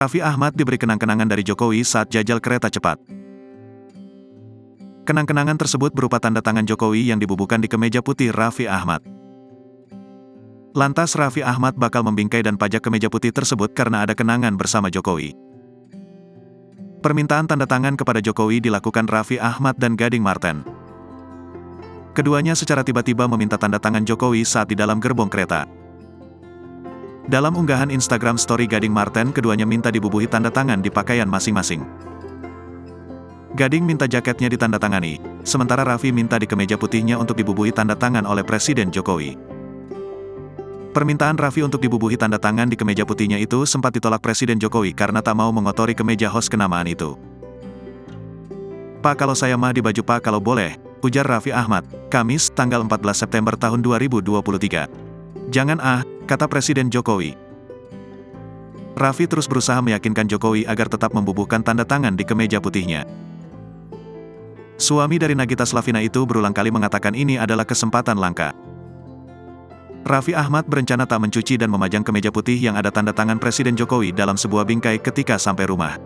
Raffi Ahmad diberi kenang-kenangan dari Jokowi saat jajal kereta cepat. Kenang-kenangan tersebut berupa tanda tangan Jokowi yang dibubuhkan di kemeja putih Raffi Ahmad. Lantas Raffi Ahmad bakal membingkai dan pajak kemeja putih tersebut karena ada kenangan bersama Jokowi. Permintaan tanda tangan kepada Jokowi dilakukan Raffi Ahmad dan Gading Marten. Keduanya secara tiba-tiba meminta tanda tangan Jokowi saat di dalam gerbong kereta. Dalam unggahan Instagram story Gading Marten, keduanya minta dibubuhi tanda tangan di pakaian masing-masing. Gading minta jaketnya ditandatangani, sementara Raffi minta di kemeja putihnya untuk dibubuhi tanda tangan oleh Presiden Jokowi. Permintaan Raffi untuk dibubuhi tanda tangan di kemeja putihnya itu sempat ditolak Presiden Jokowi karena tak mau mengotori kemeja host kenamaan itu. "Pak, kalau saya mah di baju Pak kalau boleh," ujar Raffi Ahmad, Kamis, tanggal 14 September tahun 2023. "Jangan ah," kata Presiden Jokowi. Raffi terus berusaha meyakinkan Jokowi agar tetap membubuhkan tanda tangan di kemeja putihnya. Suami dari Nagita Slavina itu berulang kali mengatakan ini adalah kesempatan langka. Raffi Ahmad berencana tak mencuci dan memajang kemeja putih yang ada tanda tangan Presiden Jokowi dalam sebuah bingkai ketika sampai rumah.